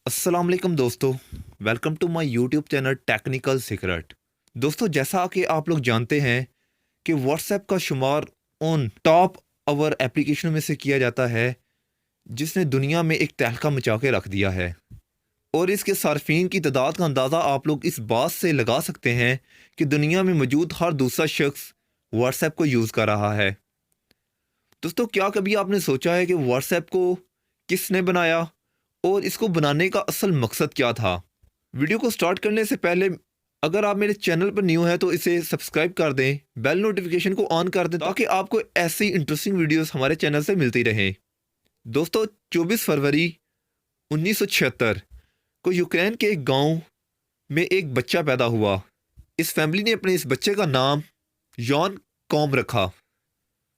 अस्सलाम वालेकुम दोस्तों। Welcome to my YouTube channel technical secret. दोस्तों, जैसा कि आप लोग जानते हैं कि व्हाट्सएप का शुमार उन टॉप आवर एप्लीकेशनों में से किया जाता है जिसने दुनिया में एक तहलका मचा के रख दिया है। और इसके सार्फिन की तादाद का अंदाज़ा आप लोग इस बात से लगा सकते हैं कि दुनिया में मौजूद हर दूसरा शख्स व्हाट्सएप को यूज़ कर रहा है। दोस्तों, क्या कभी आपने सोचा है कि व्हाट्सएप को किसने बनाया और इसको बनाने का असल मकसद क्या था? वीडियो को स्टार्ट करने से पहले अगर आप मेरे चैनल पर न्यू हैं तो इसे सब्सक्राइब कर दें, बेल नोटिफिकेशन को ऑन कर दें ताकि आपको ऐसी इंटरेस्टिंग वीडियोस हमारे चैनल से मिलती रहें। दोस्तों, 24 फरवरी 1976 को यूक्रेन के एक गांव में एक बच्चा पैदा हुआ। इस फैमिली ने अपने इस बच्चे का नाम यॉन कॉम रखा।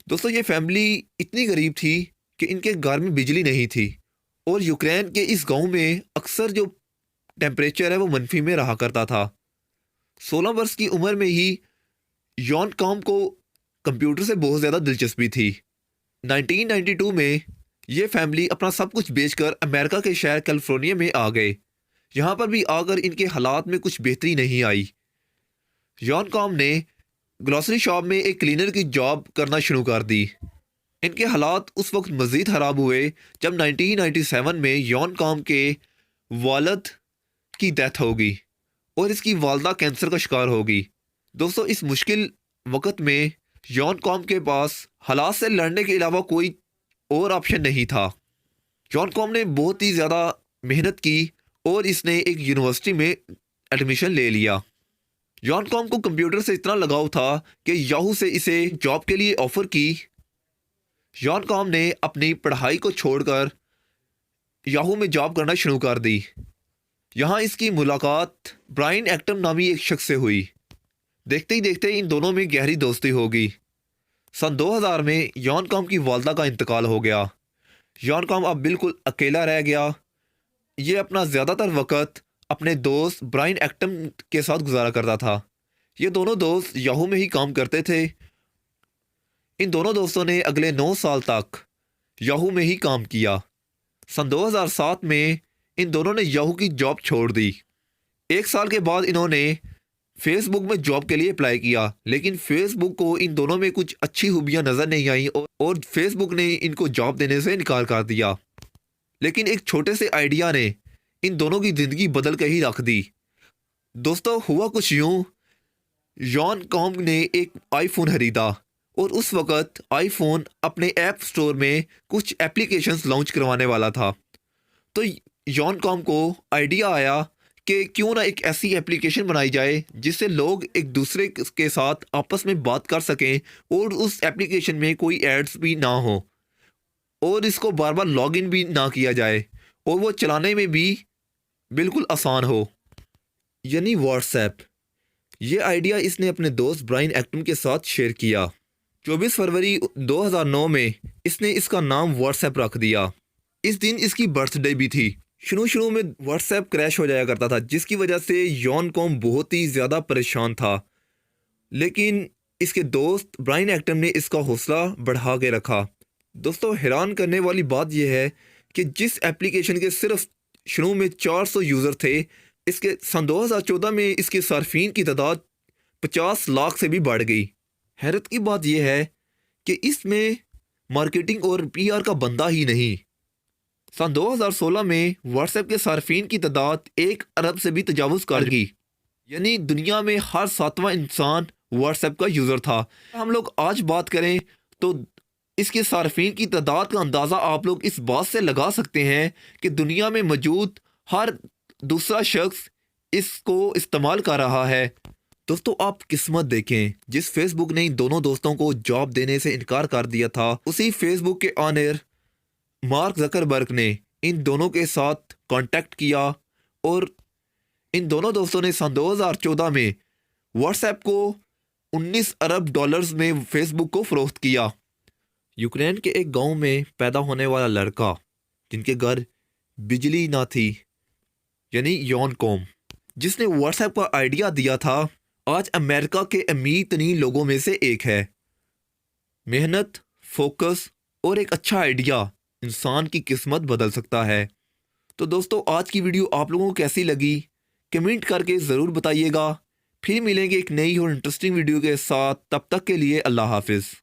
दोस्तों, ये फैमिली इतनी गरीब थी कि इनके घर में बिजली नहीं थी और यूक्रेन के इस गांव में अक्सर जो टेम्परेचर है वो मनफी में रहा करता था। 16 वर्ष की उम्र में ही यॉन कॉम को कंप्यूटर से बहुत ज़्यादा दिलचस्पी थी। 1992 में ये फैमिली अपना सब कुछ बेचकर अमेरिका के शहर कैलिफोर्निया में आ गए। यहाँ पर भी आकर इनके हालात में कुछ बेहतरी नहीं आई। यॉन कॉम ने ग्रोसरी शॉप में एक क्लीनर की जॉब करना शुरू कर दी। इनके हालात उस वक्त मज़ीद ख़राब हुए जब 1997 में यॉन कॉम के वालद की डेथ होगी और इसकी वालदा कैंसर का शिकार होगी। दोस्तों, इस मुश्किल वक्त में यॉन कॉम के पास हालात से लड़ने के अलावा कोई और ऑप्शन नहीं था। यॉन कॉम ने बहुत ही ज़्यादा मेहनत की और इसने एक यूनिवर्सिटी में एडमिशन ले लिया। यॉन कॉम को कंप्यूटर से इतना लगाव था कि याहू से इसे जॉब के लिए ऑफ़र की। यॉन कॉम ने अपनी पढ़ाई को छोड़कर याहू में जॉब करना शुरू कर दी। यहाँ इसकी मुलाकात ब्रायन एक्टम नामी एक शख्स से हुई। देखते ही देखते इन दोनों में गहरी दोस्ती हो गई। सन 2000 में यॉन कॉम की वालदा का इंतकाल हो गया। यॉन कॉम अब बिल्कुल अकेला रह गया। ये अपना ज़्यादातर वक्त अपने दोस्त ब्रायन एक्टम के साथ गुजारा करता था। ये दोनों दोस्त याहू में ही काम करते थे। इन दोनों दोस्तों ने अगले 9 साल तक याहू में ही काम किया। सन 2007 में इन दोनों ने याहू की जॉब छोड़ दी। एक साल के बाद इन्होंने फेसबुक में जॉब के लिए अप्लाई किया, लेकिन फेसबुक को इन दोनों में कुछ अच्छी खूबियां नज़र नहीं आई और फेसबुक ने इनको जॉब देने से इनकार कर दिया। लेकिन एक छोटे से आइडिया ने इन दोनों की ज़िंदगी बदल कर ही रख दी। दोस्तों, हुआ कुछ यूँ, यॉन कॉम ने एक आईफोन खरीदा और उस वक़्त आईफोन अपने ऐप स्टोर में कुछ एप्लीकेशंस लॉन्च करवाने वाला था। तो यॉन कॉम को आइडिया आया कि क्यों ना एक ऐसी एप्लीकेशन बनाई जाए जिससे लोग एक दूसरे के साथ आपस में बात कर सकें और उस एप्लीकेशन में कोई एड्स भी ना हो और इसको बार बार लॉगिन भी ना किया जाए और वो चलाने में भी बिल्कुल आसान हो, यानी व्हाट्सएप। ये आइडिया इसने अपने दोस्त ब्रायन एक्टम के साथ शेयर किया। 24 फरवरी 2009 में इसने इसका नाम व्हाट्सएप रख दिया। इस दिन इसकी बर्थडे भी थी। शुरू शुरू में व्हाट्सएप क्रैश हो जाया करता था जिसकी वजह से यॉन कॉम बहुत ही ज़्यादा परेशान था, लेकिन इसके दोस्त ब्रायन एक्टम ने इसका हौसला बढ़ा के रखा। दोस्तों, हैरान करने वाली बात यह है कि जिस एप्लीकेशन के सिर्फ शुरू में 400 यूज़र थे, इसके सन 2014 में इसके सार्फिन की तादाद 50 लाख से भी बढ़ गई। हैरत की बात यह है कि इसमें मार्केटिंग और पीआर का बंदा ही नहीं। सन 2016 में व्हाट्सएप के सार्फिन की तादाद 1 अरब से भी तजावुज़ कर गई, यानी दुनिया में हर 7वां इंसान व्हाट्सएप का यूज़र था। हम लोग आज बात करें तो इसके सार्फिन की तादाद का अंदाज़ा आप लोग इस बात से लगा सकते हैं कि दुनिया में मौजूद हर दूसरा शख्स इसको इस्तेमाल कर रहा है। दोस्तों, आप किस्मत देखें, जिस फेसबुक ने इन दोनों दोस्तों को जॉब देने से इनकार कर दिया था, उसी फेसबुक के ऑनर मार्क ज़करबर्ग ने इन दोनों के साथ कांटेक्ट किया और इन दोनों दोस्तों ने सन 2014 में व्हाट्सएप को 19 अरब डॉलर्स में फेसबुक को फ़रोख्त किया। यूक्रेन के एक गांव में पैदा होने वाला लड़का जिनके घर बिजली ना थी, यानी यॉन कॉम, जिसने व्हाट्सएप का आइडिया दिया था, आज अमेरिका के अमीर तरीन लोगों में से एक है। मेहनत, फोकस और एक अच्छा आइडिया इंसान की किस्मत बदल सकता है। तो दोस्तों आज की वीडियो आप लोगों को कैसी लगी कमेंट करके ज़रूर बताइएगा। फिर मिलेंगे एक नई और इंटरेस्टिंग वीडियो के साथ, तब तक के लिए अल्लाह हाफिज़।